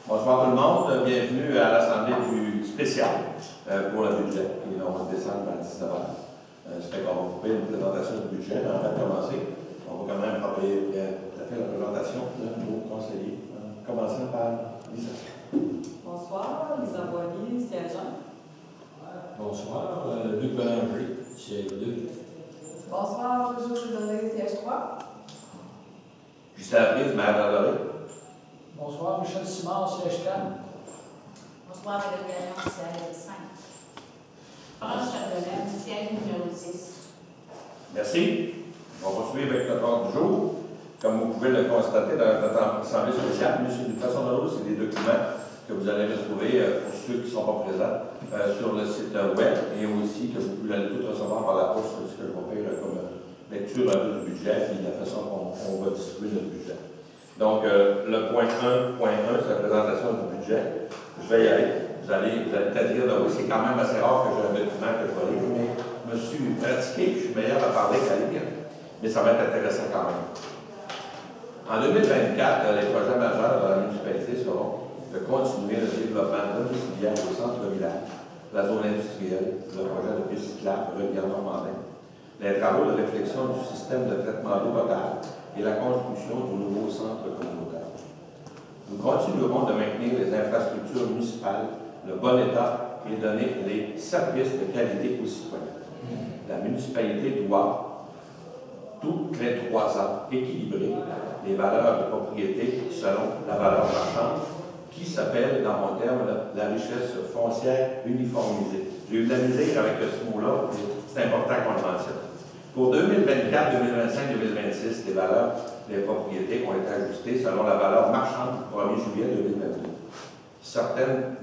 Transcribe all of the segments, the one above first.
Bonsoir tout le monde, bienvenue à l'Assemblée du spécial pour le budget, qui va descendre à 19h. Ça fait qu'on va couper une présentation du budget, mais avant de commencer, on va quand même travailler tout à fait la présentation de nos conseillers, commençant par Lisa. Bonsoir, Lisa Boigny, siégeant. Bonsoir, Luc Bélanger, siège 2. Bonsoir, José Doré, siège 3. Justin Laprise, maire d'Andoré. Bonsoir, Michel Simard, siège 4. Bonsoir, Valérie Gagnon, siège 5. France Chardonnay, siège numéro 6. Merci. On va poursuivre avec notre ordre du jour. Comme vous pouvez le constater dans notre assemblée spéciale, de façon de l'autre, c'est des documents que vous allez retrouver pour ceux qui ne sont pas présents sur le site web et aussi que vous allez tout recevoir par la poste, ce que je vais faire comme lecture un peu du budget et de la façon qu'on va distribuer notre budget. Donc, le point 1.1, c'est la présentation du budget. Je vais y aller. Vous allez peut-être dire, oui, c'est quand même assez rare que j'ai un document que je vais lire, mais je me suis pratiqué, je suis meilleur à parler qu'à lire, mais ça va être intéressant quand même. En 2024, les projets majeurs de la municipalité seront de continuer le développement domiciliaire au centre-village, la zone industrielle, le projet de piste cyclable Rivière-Normandin, les travaux de réflexion du système de traitement d'eau potable et la construction du nouveau centre communautaire. Nous continuerons de maintenir les infrastructures municipales, le bon état et donner les services de qualité aux citoyens. La municipalité doit, tous les 3 ans, équilibrer les valeurs de propriété selon la valeur marchande, qui s'appelle, dans mon terme, la richesse foncière uniformisée. J'ai eu de la misère avec ce mot-là, mais c'est important qu'on le mentionne. Pour 2024, 2025, 2026, les valeurs des propriétés ont été ajustées selon la valeur marchande du 1er juillet 2022. Certaines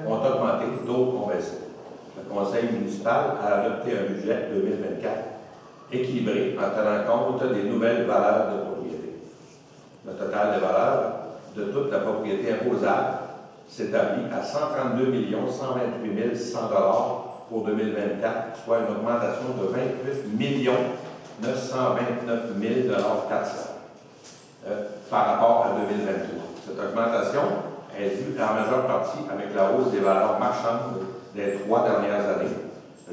ont augmenté, d'autres ont baissé. Le conseil municipal a adopté un budget 2024 équilibré en tenant compte des nouvelles valeurs de propriété. Le total des valeurs de toute la propriété imposable s'établit à 132 128 100 $ pour 2024, soit une augmentation de 28 929 400 par rapport à 2022. Cette augmentation est due en majeure partie avec la hausse des valeurs marchandes des 3 dernières années,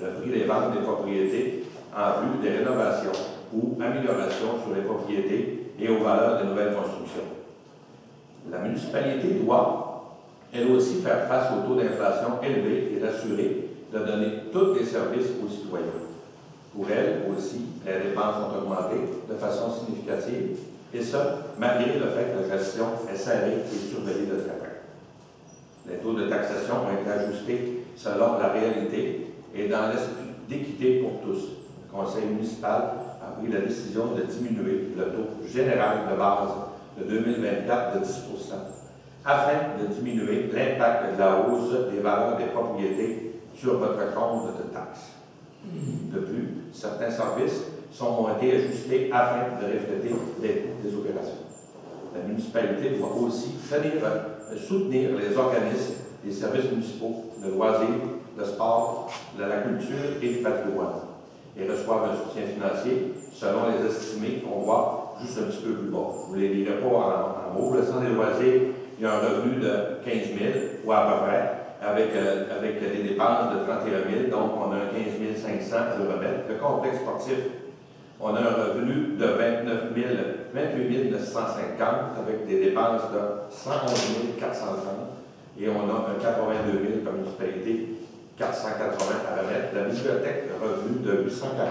le prix des ventes des propriétés en vue des rénovations ou améliorations sur les propriétés et aux valeurs des nouvelles constructions. La municipalité doit, elle aussi, faire face au taux d'inflation élevé et d'assurer de donner tous les services aux citoyens. Pour elle aussi, les dépenses ont augmenté de façon significative, et ce, malgré le fait que la gestion est serrée et surveillée de très près. Les taux de taxation ont été ajustés selon la réalité et dans l'esprit d'équité pour tous. Le conseil municipal a pris la décision de diminuer le taux général de base de 2024 de 10 % afin de diminuer l'impact de la hausse des valeurs des propriétés sur votre compte de taxes. De plus, certains services ont été ajustés afin de refléter les coûts des opérations. La municipalité doit aussi soutenir les organismes des services municipaux, de loisirs, de sport, de la culture et du patrimoine. Ils reçoivent un soutien financier selon les estimés qu'on voit juste un petit peu plus bas. Vous ne les lirez pas en haut. Le centre des loisirs, il y a un revenu de 15 000 ou à peu près, avec des dépenses de 31 000, donc on a un 15 500 à le remettre. Le complexe sportif, on a un revenu de 28 950 avec des dépenses de 111 430 et on a un 82 000 comme municipalité, 480 à remettre. La bibliothèque, revenu de 840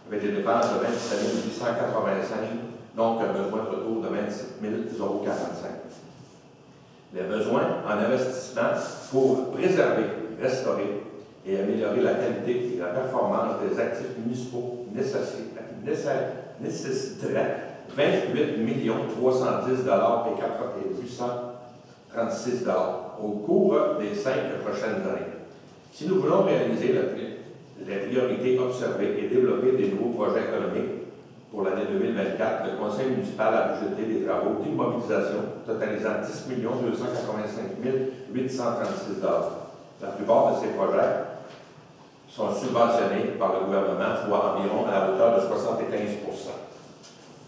avec des dépenses de 27 885, donc un besoin de retour de 27 045. Les besoins en investissement pour préserver, restaurer et améliorer la qualité et la performance des actifs municipaux nécessiteraient 28 310 $ et 836 $ au cours des 5 prochaines années. Si nous voulons réaliser les priorités observées et développer des nouveaux projets économiques, pour l'année 2024, le conseil municipal a budgété des travaux d'immobilisation totalisant 10 285 836 $. La plupart de ces projets sont subventionnés par le gouvernement, soit environ à la hauteur de 75 %.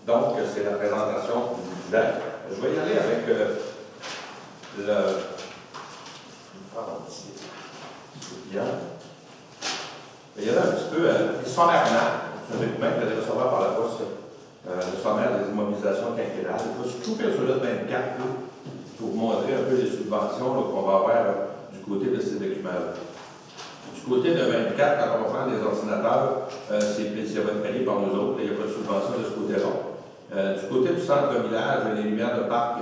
Donc, c'est la présentation du budget. Je vais y aller avec Il y avait un petit peu, sommairement, c'est un document que vous allez recevoir par la poste, le sommaire des immobilisations quinquennales. Il faut se couper sur le 24 pour vous montrer un peu les subventions qu'on va avoir du côté de ces documents-là. Du côté de 24, quand on prend des ordinateurs, ça va être payé par nous autres, il n'y a pas de subvention de ce côté-là. Du côté du centre de village, les lumières de parc,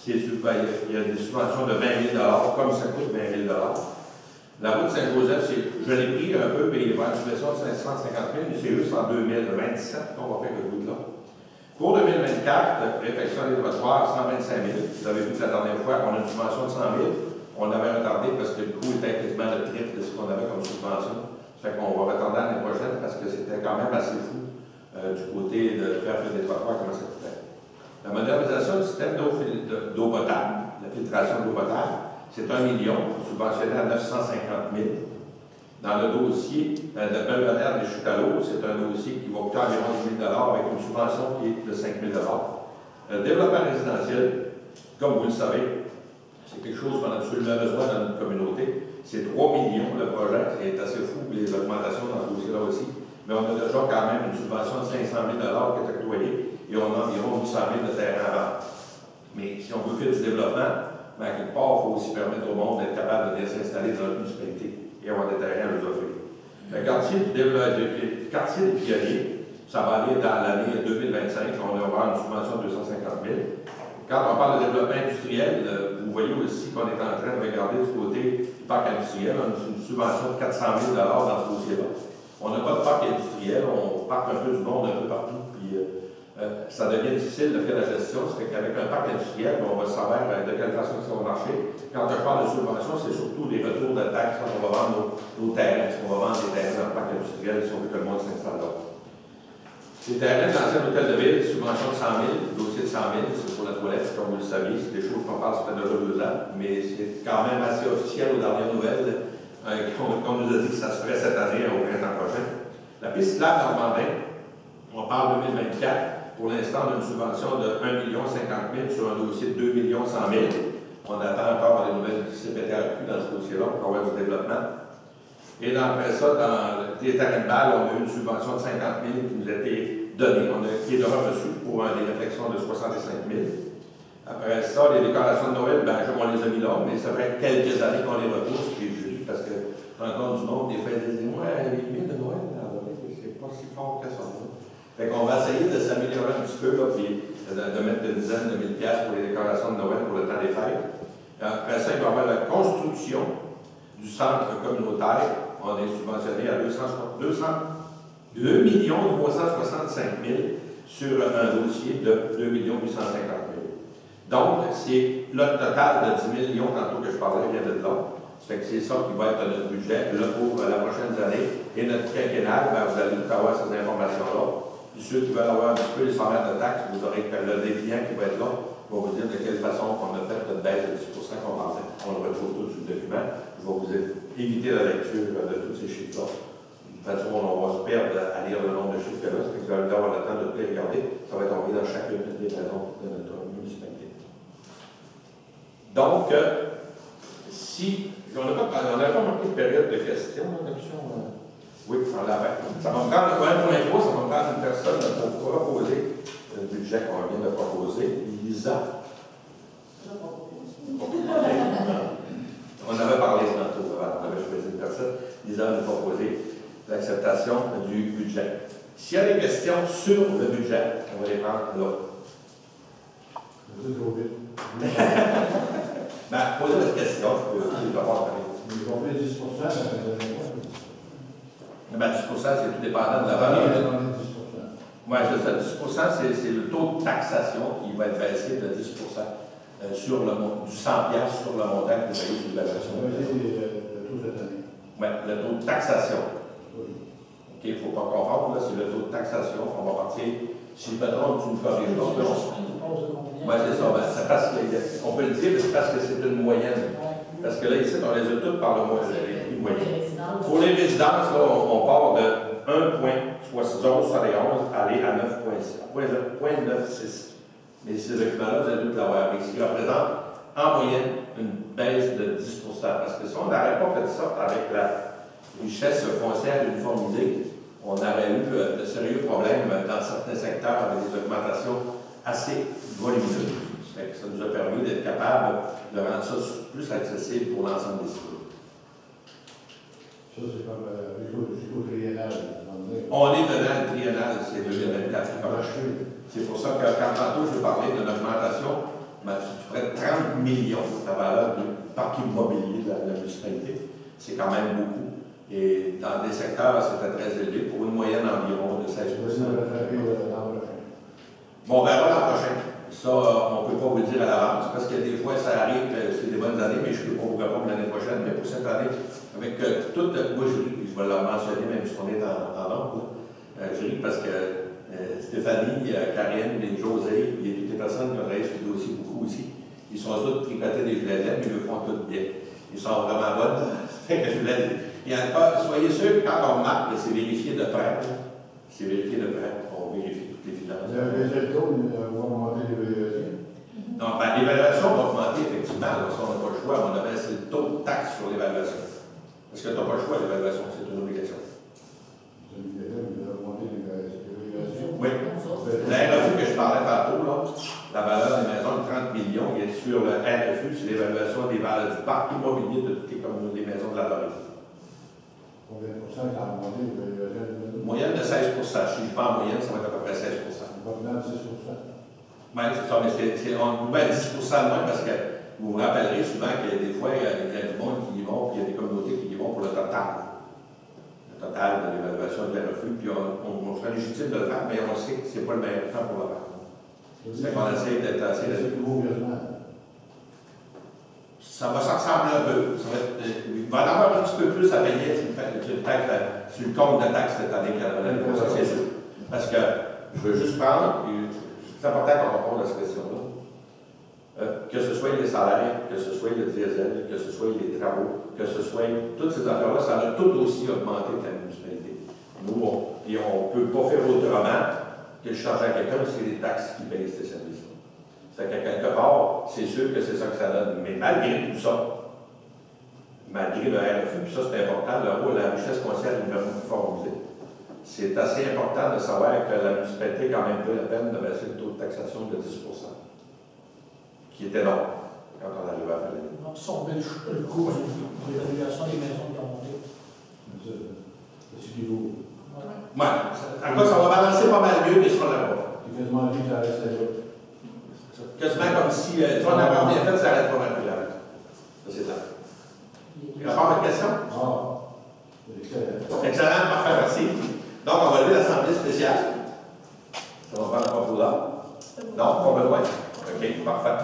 il y a des subventions de 20 000 comme ça coûte 20 000 La route Saint-Joseph, je l'ai pris un peu, puis il va une subvention de 550 000, mais c'est juste en 2027 qu'on va faire le bout-là. Pour 2024, réfection des trottoirs, 125 000. Vous avez vu que la dernière fois, on a une subvention de 100 000. On avait retardé parce que le coût était quasiment le triple de ce qu'on avait comme subvention. Ça fait qu'on va retarder l'année prochaine parce que c'était quand même assez fou du côté de faire des trottoirs, comment ça coûtait. La modernisation du système d'eau potable, la filtration d'eau potable, c'est 1 million, subventionné à 950 000. Dans le dossier de Belvedere des chutes à l'eau, c'est un dossier qui va coûter environ 10 000 avec une subvention qui est de 5 000 Le développement résidentiel, comme vous le savez, c'est quelque chose qu'on a absolument besoin dans notre communauté. C'est 3 millions le projet, c'est assez fou, les augmentations dans ce dossier-là aussi. Mais on a déjà quand même une subvention de 500 000 qui est octroyée et on a environ 800 000 de terrain à vendre. Mais si on veut faire du développement, ben, quelque part, il faut aussi permettre au monde d'être capable de s'installer dans notre municipalité et avoir des terrains à nous offrir. Le quartier des pionniers, ça va aller dans l'année 2025, on aura une subvention de 250 000. Quand on parle de développement industriel, vous voyez aussi qu'on est en train de regarder du côté du parc industriel. On a une subvention de 400 000 dans ce dossier-là. On n'a pas de parc industriel, on part un peu du monde un peu partout, puis ça devient difficile de faire la gestion. Ça fait qu'avec un parc industriel, on va savoir de quelle façon ça va marcher. Quand on parle de subvention, c'est surtout les retours de taxes quand on va vendre nos terrains. Est-ce qu'on va vendre des terrains dans le parc industriel si on veut que le monde s'installe là? Les terrains dans l'ancien hôtel de ville, subvention de 100 000, dossier de 100 000, c'est pour la toilette, comme vous le saviez, c'est des choses qu'on parle, ça fait déjà 2 ans, mais c'est quand même assez officiel aux dernières nouvelles, qu'on nous a dit que ça se ferait cette année au printemps prochain. La piste cyclable Normandin, on parle 2024, pour l'instant, on a une subvention de 1 50 000 sur un dossier de 2 100 000. On attend encore les nouvelles CPTRQ dans ce dossier-là pour avoir du développement. Et après ça, dans les terrains de balle, on a eu une subvention de 50 000 qui nous a été donnée, qui est déjà reçue pour des réflexions de 65 000. Après ça, les décorations de Noël, ben, on les a mis là, mais ça fait quelques années qu'on les repousse, puis juste parce que encore du monde, des fois, ils disent, ouais, les mille de Noël, c'est pas si fort que ça. Fait qu'on va essayer de s'améliorer un petit peu, là, puis de mettre une dizaine de mille piastres pour les décorations de Noël pour le temps des fêtes. Après ça, il va y avoir la construction du centre communautaire. On est subventionné à 2 365 000 sur un dossier de 2 850 000. Donc, c'est le total de 10 millions, tantôt que je parlais, vient de là. C'est ça qui va être notre budget là, pour la prochaine année. Et notre quinquennale, ben, vous allez avoir ces informations-là. Puis ceux qui veulent avoir un petit peu les sommaires de taxes, vous aurez le dépliant qui va être là, va vous dire de quelle façon on a fait notre baisse de 10 qu'on parlait. On le retrouve tout sur le document. Je vais vous éviter la lecture de tous ces chiffres-là. De toute façon, on va se perdre à lire le nombre de chiffres que là. Ça fait que vous allez avoir le temps de tout les regarder. Ça va être envoyé dans chacune des maisons de notre municipalité. Donc, si on n'a pas marqué de période de questions, oui, on l'a fait. Ça va me prendre, ça va me prendre une personne pour proposer le budget qu'on vient de proposer. Lisa. On avait parlé tantôt, on avait choisi une personne. Lisa nous a proposé l'acceptation du budget. S'il y a des questions sur le budget, on va les prendre là. Ben, posez votre question, je peux pas voir. Ils ont fait 10 ben, 10 c'est tout dépendant de la valeur. Oui, c'est ça. 10 c'est le taux de taxation qui va être baissé de 10 sur le, du 100$ sur le montant que vous payez sur l'évaluation. Le taux cette année. Oui, le taux de taxation. Oui. OK, il ne faut pas confondre, c'est le taux de taxation. On va partir, si le patron, tu nous corriges. Oui, c'est ça. Ben, c'est parce que, on peut le dire, mais c'est parce que c'est une moyenne. Parce que là, ici, on les a toutes par le moyen. Pour les résidences, là, on part de 1,71 aller à 9,96. Mais ces documents-là, vous allez tout l'avoir. Ce qui représente en moyenne, une baisse de 10 %. Parce que si on n'aurait pas fait ça avec la richesse foncière uniformisée, on aurait eu de sérieux problèmes dans certains secteurs avec des augmentations assez volumineuses. Ça nous a permis d'être capable de rendre ça plus accessible pour l'ensemble des citoyens. Ça, c'est comme jusqu'au triennal. On est dedans le triennal, c'est 2024. C'est pour ça que quand tantôt je parlais d'une augmentation, tu ferais 30 millions de la valeur du parc immobilier de la municipalité. C'est quand même beaucoup. Et dans des secteurs, c'était très élevé pour une moyenne environ de 16 %. Bon, on verra l'an prochain. Ça, on ne peut pas vous le dire à l'avance, parce que des fois, ça arrive, c'est des bonnes années, mais je ne peux pas vous répondre l'année prochaine. Mais pour cette année, avec toute. Moi, je ris, je vais le mentionner, même si on est en nombre. Je ris parce que Stéphanie, Karine, et José, et toutes les personnes qui ont travaillé sur le dossier beaucoup aussi, ils sont tous tricotés des gilets, mais ils le font tous bien. Ils sont vraiment bonnes. C'est que je voulais dire. Et en tout cas, soyez sûrs que quand on remarque que c'est vérifié de près, c'est vérifié de près, on vérifie toutes les finances. Le taux va augmenter l'évaluation. Non, ben, l'évaluation va augmenter, effectivement. Là, ça, on n'a pas le choix. On a baissé le taux de taxe sur l'évaluation. Parce que tu n'as pas le choix, l'évaluation, c'est une obligation. Oui. La RFU que je parlais tantôt, là, la valeur des maisons de 30 millions, il est sur le RFU, c'est l'évaluation des valeurs du parc immobilier de toutes les communautés des maisons de la Lorraine. Combien de pourcents ça a augmenté l'évaluation? Moyenne de 16 %. Si je pas en moyenne, ça va être à peu près 16 %. Pas de 6 %. Oui, c'est ça, mais on met 10 % de moins parce que vous vous rappellerez souvent qu'il y a des fois, il y a du monde qui y vont, puis il y a des communautés qui y vont pour le total. Le total de l'évaluation du RFU, puis on serait légitime de le faire, mais on sait que ce n'est pas le meilleur temps pour le faire. C'est qu'on essaie d'être assez raisonnable. Ça va s'en ressembler un peu. Il va y en avoir un petit peu plus à payer sur le compte de taxes cette année qu'à l'année prochaine, c'est sûr. Parce que je veux juste prendre, c'est important qu'on réponde à cette question-là. Que ce soit les salaires, que ce soit le diesel, que ce soit les travaux, que ce soit toutes ces affaires-là, ça a tout aussi augmenté que la municipalité. Nous, on ne peut pas faire autrement que de changer à quelqu'un, c'est les taxes qui payent ces services-là. C'est qu'à quelque part, c'est sûr que c'est ça que ça donne. Mais malgré tout ça, malgré le RFU, puis ça c'est important, le rôle de la richesse foncière uniformisée, c'est assez important de savoir que la municipalité a quand même pris la peine de baisser le taux de taxation de 10 %, qui était énorme quand on arrivait à faire l'année. Absorber le coût de l'évaluation des maisons qui ont monté. C'est ce qu'il vaut. Oui, en tout cas, ça va balancer pas mal mieux que sur la voie. C'est quasiment dit que ça reste là. Quasiment comme si, tu vois, on a encore bien fait, ça arrête pas mal plus là. Ça, c'est là. Il y a encore une question? Ah, c'est excellent. Excellent, parfait, merci. Donc, on va lever l'Assemblée spéciale. Ça va faire un peu plus là. Non, pas besoin. OK, parfait.